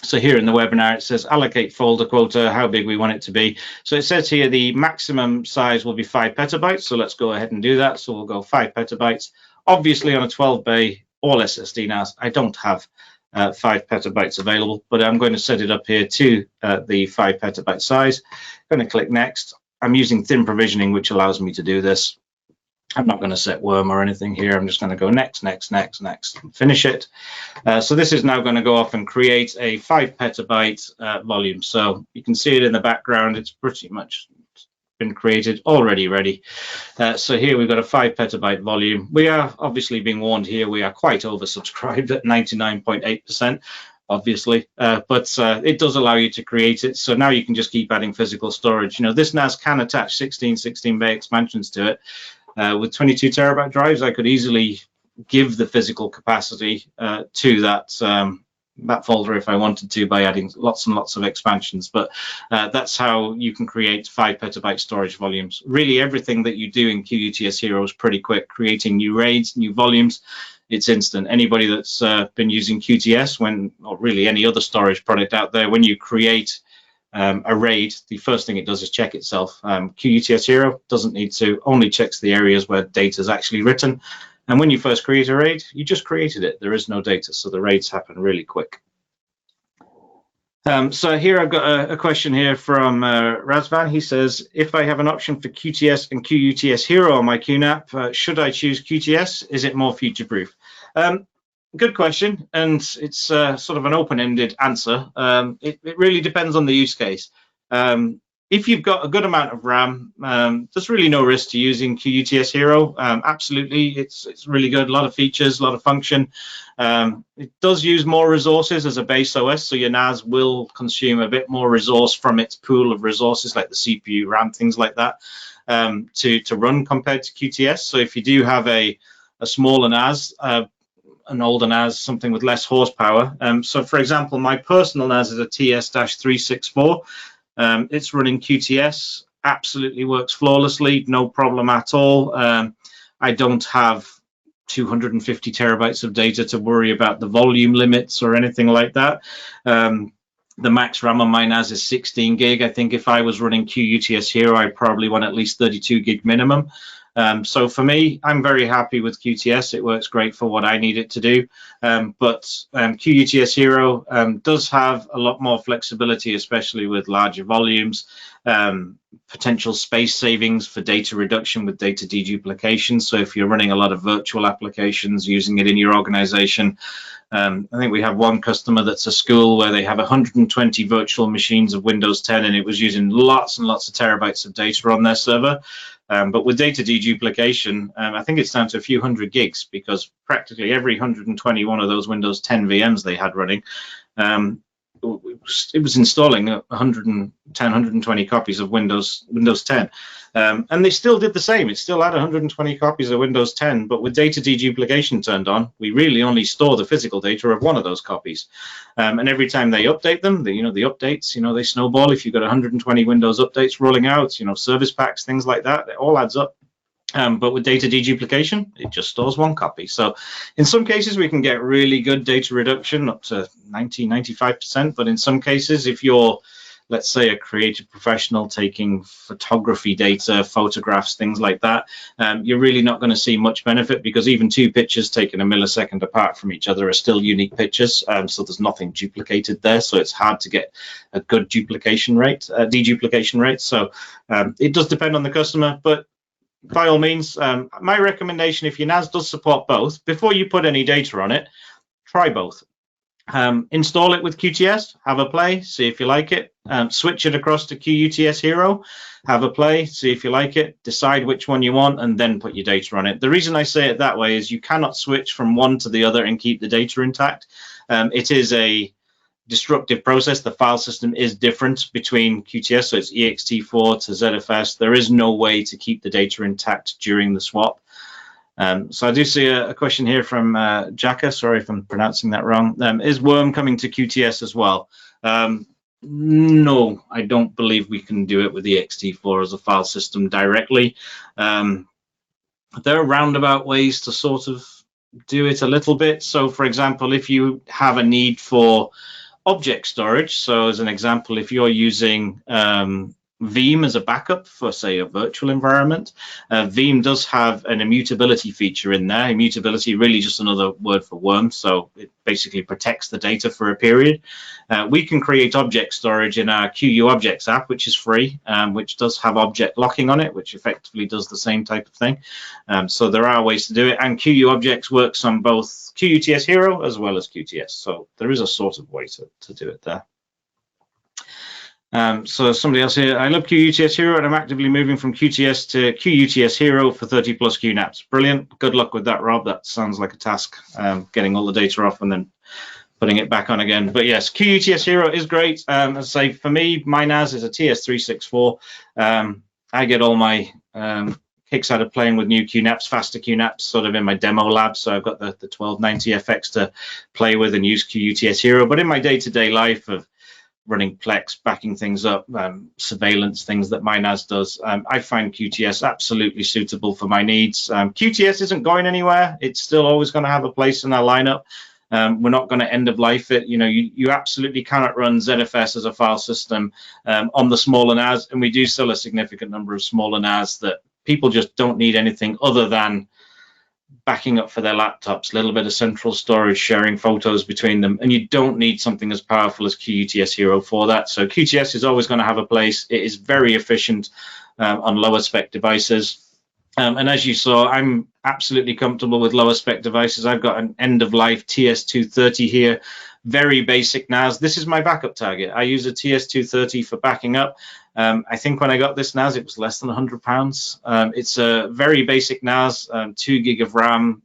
So here in the webinar, it says allocate folder quota, how big we want it to be. So it says here the maximum size will be 5 petabytes. So let's go ahead and do that. So we'll go 5 petabytes. Obviously on a 12-bay all SSD NAS, I don't have 5 petabytes available, but I'm going to set it up here to the 5 petabyte size. I'm going to click next. I'm using thin provisioning, which allows me to do this. I'm not going to set worm or anything here. I'm just going to go next, next, next, next, and finish it. So this is now going to go off and create a 5 petabyte volume. So you can see it in the background. It's pretty much been created, already ready. So here we've got a 5 petabyte volume. We are obviously being warned here. We are quite oversubscribed at 99.8%. Obviously, but it does allow you to create it. So now you can just keep adding physical storage. This NAS can attach 16-bay expansions to it. With 22 terabyte drives, I could easily give the physical capacity to that folder if I wanted to by adding lots and lots of expansions. But that's how you can create 5 petabyte storage volumes. Really, everything that you do in QuTS Hero is pretty quick. Creating new RAIDs, new volumes, it's instant. Anybody that's been using QuTS, or really any other storage product out there, when you create a RAID, the first thing it does is check itself. QuTS Hero doesn't need to, only checks the areas where data is actually written. And when you first create a RAID, you just created it. There is no data, so the RAIDs happen really quick. So here I've got a question here from Razvan. He says, if I have an option for QuTS and QuTS Hero on my QNAP, should I choose QuTS? Is it more future-proof? Good question, and it's sort of an open-ended answer. It really depends on the use case. if you've got a good amount of RAM, there's really no risk to using QuTS Hero. Absolutely, it's really good. A lot of features, a lot of function. It does use more resources as a base OS, so your NAS will consume a bit more resource from its pool of resources, like the CPU, RAM, things like that, to run compared to QuTS. So if you do have a smaller NAS, an older NAS, something with less horsepower. So for example, my personal NAS is a TS-364. It's running QuTS, absolutely works flawlessly, no problem at all. I don't have 250 terabytes of data to worry about the volume limits or anything like that. The max RAM on my NAS is 16 gig. I think if I was running QuTS Hero, I'd probably want at least 32 gig minimum. So for me, I'm very happy with QuTS. It works great for what I need it to do. But QuTS Hero does have a lot more flexibility, especially with larger volumes, potential space savings for data reduction with data deduplication. So if you're running a lot of virtual applications, using it in your organization, I think we have one customer that's a school where they have 120 virtual machines of Windows 10, and it was using lots and lots of terabytes of data on their server. But with data deduplication, I think it's down to a few hundred gigs, because practically every 121 of those Windows 10 VMs they had running, it was installing 110, 120 copies of Windows 10. And they still did the same. It still had 120 copies of Windows 10, but with data deduplication turned on, we really only store the physical data of one of those copies. And every time they update them, the updates, they snowball. If you've got 120 Windows updates rolling out, service packs, things like that, it all adds up. But with data deduplication, it just stores one copy. So in some cases, we can get really good data reduction, up to 90, 95%. But in some cases, if you're, let's say, a creative professional taking photography data, photographs, things like that, you're really not going to see much benefit, because even two pictures taken a millisecond apart from each other are still unique pictures. So there's nothing duplicated there. So it's hard to get a good deduplication rate. So it does depend on the customer, but by all means, my recommendation, if your NAS does support both, before you put any data on it, try both. Install it with QuTS, have a play, see if you like it. Switch it across to QuTS Hero, have a play, see if you like it, decide which one you want, and then put your data on it. The reason I say it that way is you cannot switch from one to the other and keep the data intact. It is a destructive process. The file system is different between QuTS, so it's ext4 to ZFS. There is no way to keep the data intact during the swap. So I do see a question here from Jacka. Sorry if I'm pronouncing that wrong. Is Worm coming to QuTS as well? No, I don't believe we can do it with ext4 as a file system directly. There are roundabout ways to sort of do it a little bit. So for example, if you have a need for object storage, so as an example, if you're using Veeam as a backup for, say, a virtual environment, Veeam does have an immutability feature in there. Immutability, really just another word for worm, so it basically protects the data for a period. We can create object storage in our QUbjects app, which is free, which does have object locking on it, which effectively does the same type of thing. So there are ways to do it, and QUbjects works on both QuTS Hero as well as QuTS, so there is a sort of way to do it there. So somebody else here, I love QuTS Hero and I'm actively moving from QuTS to QuTS Hero for 30 plus QNAPs. Brilliant. Good luck with that, Rob. That sounds like a task, getting all the data off and then putting it back on again. But yes, QuTS Hero is great. As I say, for me, my NAS is a TS-364. I get all my kicks out of playing with new QNAPs, faster QNAPs, sort of in my demo lab. So I've got the 1290FX to play with and use QuTS Hero. But in my day-to-day life of running Plex, backing things up, surveillance, things that my NAS does, I find QuTS absolutely suitable for my needs. QuTS isn't going anywhere. It's still always going to have a place in our lineup. We're not going to end of life it. You absolutely cannot run ZFS as a file system on the smaller NAS, and we do sell a significant number of smaller NAS that people just don't need anything other than backing up for their laptops, a little bit of central storage, sharing photos between them, and you don't need something as powerful as QuTS Hero for that. So QuTS is always going to have a place. It is very efficient on lower spec devices. And as you saw, I'm absolutely comfortable with lower spec devices. I've got an end-of-life TS-230 here, very basic NAS. This is my backup target. I use a TS-230 for backing up. I think when I got this NAS, it was less than £100. It's a very basic NAS, 2 gig of RAM,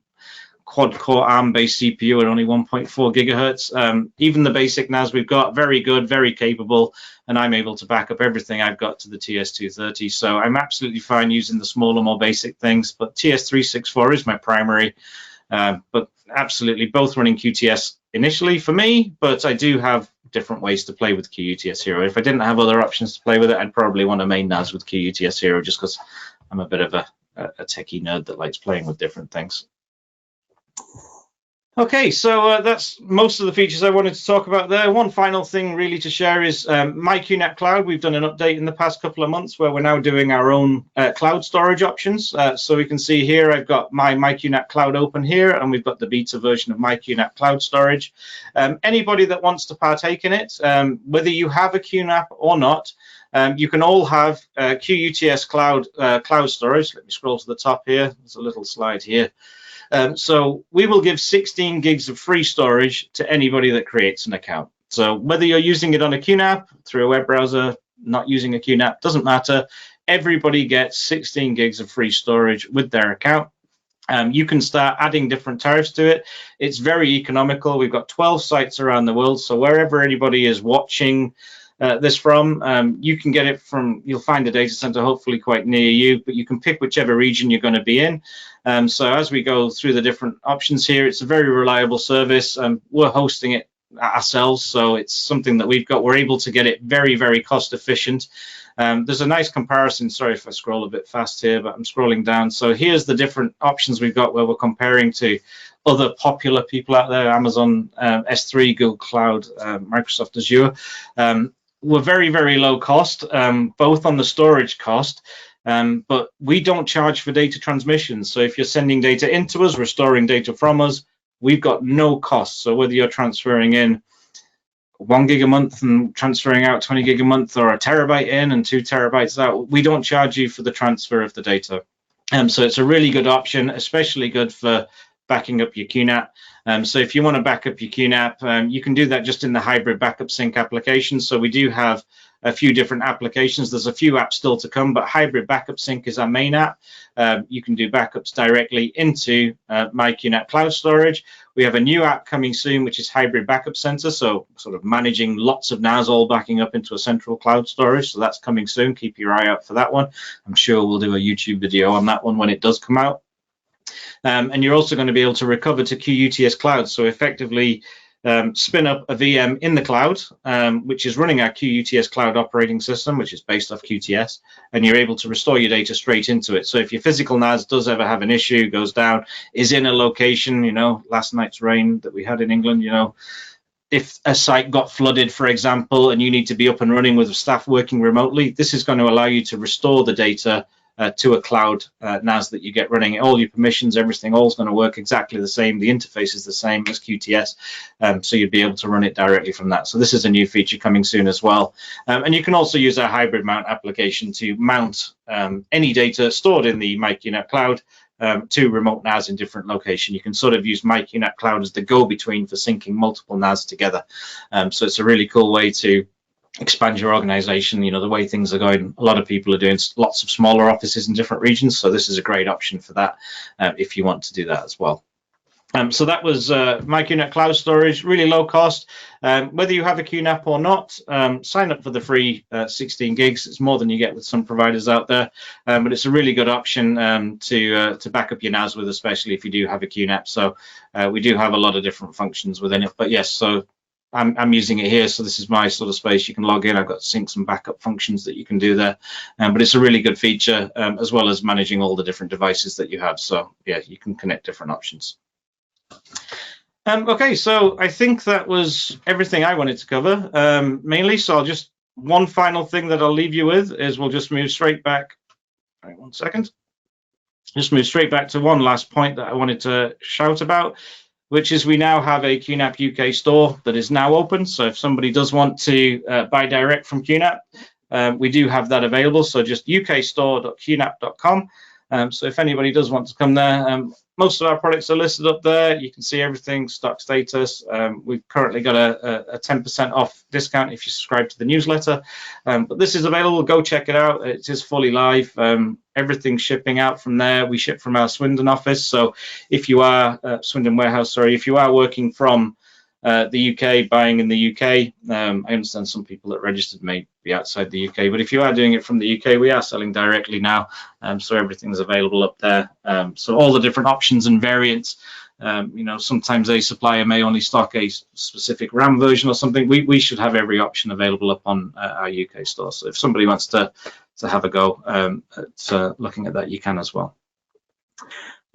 quad-core ARM-based CPU at only 1.4 gigahertz. Even the basic NAS we've got, very good, very capable, and I'm able to back up everything I've got to the TS-230. So I'm absolutely fine using the smaller, more basic things, but TS-364 is my primary. But absolutely both running QuTS initially for me, but I do have different ways to play with QuTS Hero. If I didn't have other options to play with it, I'd probably want a main NAS with QuTS Hero, just because I'm a bit of a techie nerd that likes playing with different things. Okay, so that's most of the features I wanted to talk about there. One final thing really to share is my QNAP Cloud. We've done an update in the past couple of months where we're now doing our own cloud storage options. So we can see here I've got my QNAP Cloud open here, and we've got the beta version of my QNAP Cloud Storage. Anybody that wants to partake in it, whether you have a QNAP or not, you can all have QuTS cloud storage. Let me scroll to the top here. There's a little slide here. So we will give 16 gigs of free storage to anybody that creates an account. So whether you're using it on a QNAP, through a web browser, not using a QNAP, doesn't matter. Everybody gets 16 gigs of free storage with their account. You can start adding different tariffs to it. It's very economical. We've got 12 sites around the world. So wherever anybody is watching this from, you can get it from, you'll find a data center hopefully quite near you, but you can pick whichever region you're going to be in. So as we go through the different options here, it's a very reliable service. We're hosting it ourselves, so it's something that we've got. We're able to get it very, very cost efficient. There's a nice comparison. Sorry if I scroll a bit fast here, but I'm scrolling down. So here's the different options we've got where we're comparing to other popular people out there: Amazon S3, Google Cloud, Microsoft Azure. We're very, very low cost, both on the storage cost, but we don't charge for data transmission. So if you're sending data into us, we're storing data from us, we've got no cost. So whether you're transferring in 1 gig a month and transferring out 20 gig a month, or a terabyte in and 2 terabytes out, we don't charge you for the transfer of the data. So it's a really good option, especially good for backing up your QNAP. So if you want to back up your QNAP, you can do that just in the hybrid backup sync application. So we do have a few different applications. There's a few apps still to come, but hybrid backup sync is our main app. You can do backups directly into my QNAP Cloud Storage. We have a new app coming soon, which is Hybrid Backup Center. So sort of managing lots of NAS all backing up into a central cloud storage. So that's coming soon. Keep your eye out for that one. I'm sure we'll do a YouTube video on that one when it does come out. And you're also going to be able to recover to QuTS Cloud. So effectively spin up a VM in the cloud, which is running our QuTS Cloud operating system, which is based off QTS, and you're able to restore your data straight into it. So if your physical NAS does ever have an issue, goes down, is in a location, you know, last night's rain that we had in England, you know, if a site got flooded, for example, and you need to be up and running with staff working remotely, this is going to allow you to restore the data to a cloud NAS that you get running. All your permissions, everything, all's going to work exactly the same. The interface is the same as QTS, so you'd be able to run it directly from that. So this is a new feature coming soon as well. And you can also use our hybrid mount application to mount any data stored in the MyQNAP Cloud to remote NAS in different locations. You can sort of use MyQNAP Cloud as the go-between for syncing multiple NAS together. So it's a really cool way to expand your organization. You know, the way things are going, a lot of people are doing lots of smaller offices in different regions, so this is a great option for that if you want to do that as well. So that was my QNAP Cloud Storage, really low cost. Whether you have a QNAP or not, sign up for the free 16 gigs. It's more than you get with some providers out there, but it's a really good option to back up your NAS with, especially if you do have a QNAP. So we do have a lot of different functions within it, but yes, so I'm using it here, so this is my sort of space. You can log in. I've got syncs and backup functions that you can do there, but it's a really good feature, as well as managing all the different devices that you have. So yeah, you can connect different options. Okay, so I think that was everything I wanted to cover, mainly. So I'll just, one final thing that I'll leave you with is we'll just move straight back. All right, 1 second. Just move straight back to one last point that I wanted to shout about, which is we now have a QNAP UK store that is now open. So if somebody does want to buy direct from QNAP, we do have that available. So just ukstore.qnap.com. So if anybody does want to come there, most of our products are listed up there. You can see everything, stock status. We've currently got a 10% off discount if you subscribe to the newsletter. But this is available. Go check it out. It is fully live. Everything's shipping out from there. We ship from our Swindon office. So if you are Swindon warehouse, sorry, if you are working from the UK, buying in the UK, I understand some people that registered may be outside the UK, but if you are doing it from the UK, we are selling directly now, so everything's available up there. So all the different options and variants, you know, sometimes a supplier may only stock a specific RAM version or something. We should have every option available up on our UK store. So if somebody wants to have a go at looking at that, you can as well.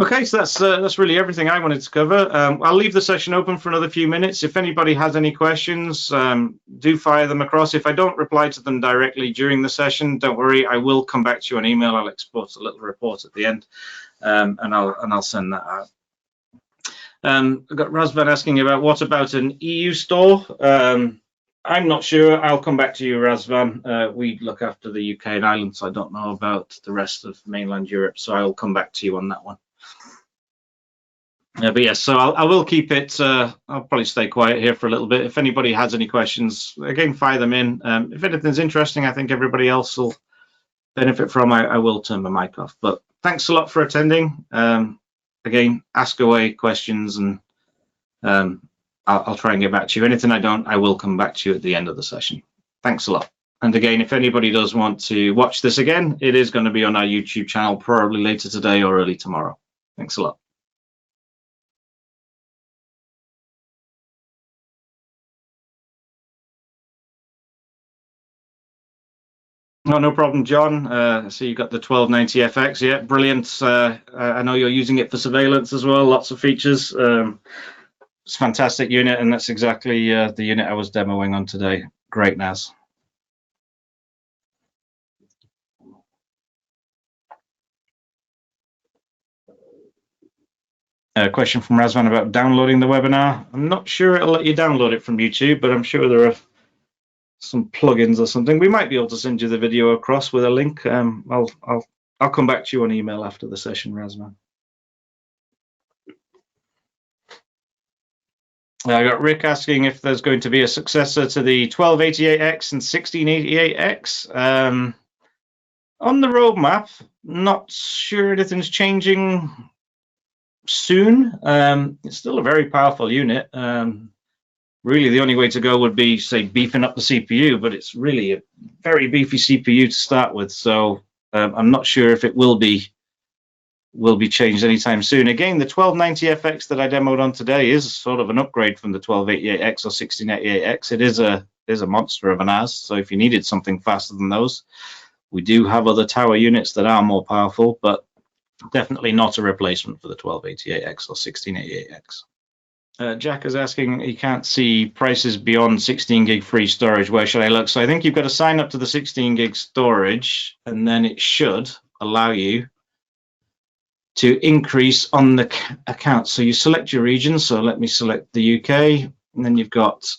Okay, so that's really everything I wanted to cover. I'll leave the session open for another few minutes. If anybody has any questions, do fire them across. If I don't reply to them directly during the session, don't worry, I will come back to you on email. I'll export a little report at the end, and I'll send that out. I've got Razvan asking about what about an EU store. I'm not sure. I'll come back to you, Razvan. We look after the UK and Ireland, so I don't know about the rest of mainland Europe. So I'll come back to you on that one. But yes, so I will keep it. I'll probably stay quiet here for a little bit. If anybody has any questions, again, fire them in. If anything's interesting, I think everybody else will benefit from. I will turn my mic off. But thanks a lot for attending. Again, ask away questions, and I'll try and get back to you. Anything I don't, I will come back to you at the end of the session. Thanks a lot. And again, if anybody does want to watch this again, it is going to be on our YouTube channel probably later today or early tomorrow. Thanks a lot. Oh, no problem, John. So you got the 1290FX, yeah, brilliant. I know you're using it for surveillance as well, lots of features. It's a fantastic unit, and that's exactly the unit I was demoing on today. Great NAS. A question from Razvan about downloading the webinar. I'm not sure it'll let you download it from YouTube, but I'm sure there are some plugins or something. We might be able to send you the video across with a link. I'll come back to you on email after the session, Razvan. I got Rick asking if there's going to be a successor to the 1288X and 1688X. On the roadmap, not sure anything's changing soon. It's still a very powerful unit. Really, the only way to go would be, say, beefing up the CPU, but it's really a very beefy CPU to start with. So I'm not sure if it will be changed anytime soon. Again, the 1290FX that I demoed on today is sort of an upgrade from the 1288X or 1688X. It is a monster of a NAS. So if you needed something faster than those, we do have other tower units that are more powerful, but definitely not a replacement for the 1288X or 1688X. Jack is asking, he can't see prices beyond 16 gig free storage. Where should I look? So I think you've got to sign up to the 16 gig storage, and then it should allow you to increase on the account. So you select your region. So let me select the UK, and then you've got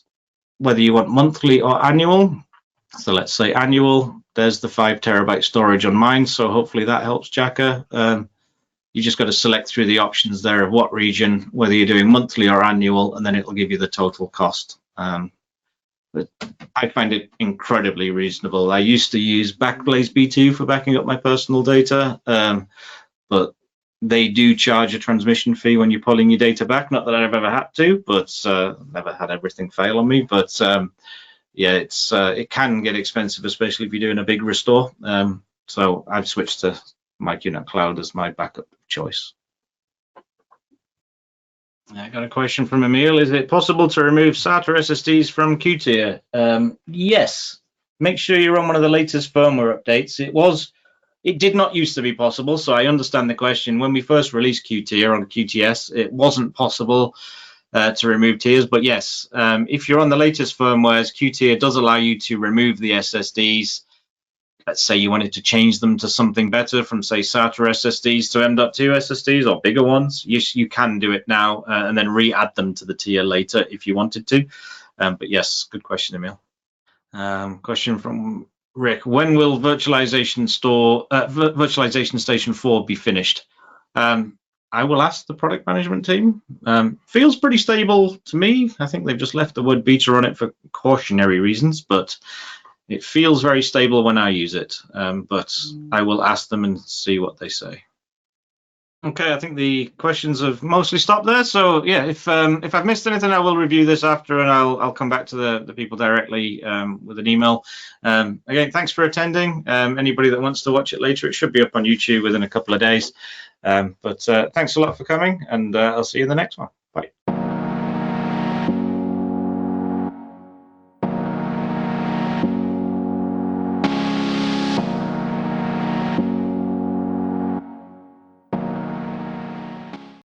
whether you want monthly or annual. So let's say annual. There's the 5 terabyte storage on mine. So hopefully that helps, Jacka. You just got to select through the options there of what region, whether you're doing monthly or annual, and then it'll give you the total cost. But I find it incredibly reasonable. I used to use Backblaze B2 for backing up my personal data, but they do charge a transmission fee when you're pulling your data back. Not that I've ever had to, but never had everything fail on me. But yeah, it can get expensive, especially if you're doing a big restore. So I've switched to my QNAP Cloud as my backup choice. I got a question from Emil. Is it possible to remove SATA SSDs from QTIR? Yes. Make sure you're on one of the latest firmware updates. It did not used to be possible, so I understand the question. When we first released QTIR on QTS, it wasn't possible to remove tiers, but yes, if you're on the latest firmwares, QTIR does allow you to remove the SSDs. Let's say you wanted to change them to something better from, say, SATA SSDs to M.2 SSDs or bigger ones. You can do it now and then re-add them to the tier later if you wanted to. But yes, good question, Emil. Question from Rick, when will virtualization station 4 be finished? I will ask the product management team. Feels pretty stable to me. I think they've just left the word beta on it for cautionary reasons, but it feels very stable when I use it. But I will ask them and see what they say. Okay, I think the questions have mostly stopped there. So yeah, if I've missed anything, I will review this after, and I'll come back to the people directly with an email. Again, thanks for attending. Anybody that wants to watch it later, it should be up on YouTube within a couple of days. But thanks a lot for coming, and I'll see you in the next one.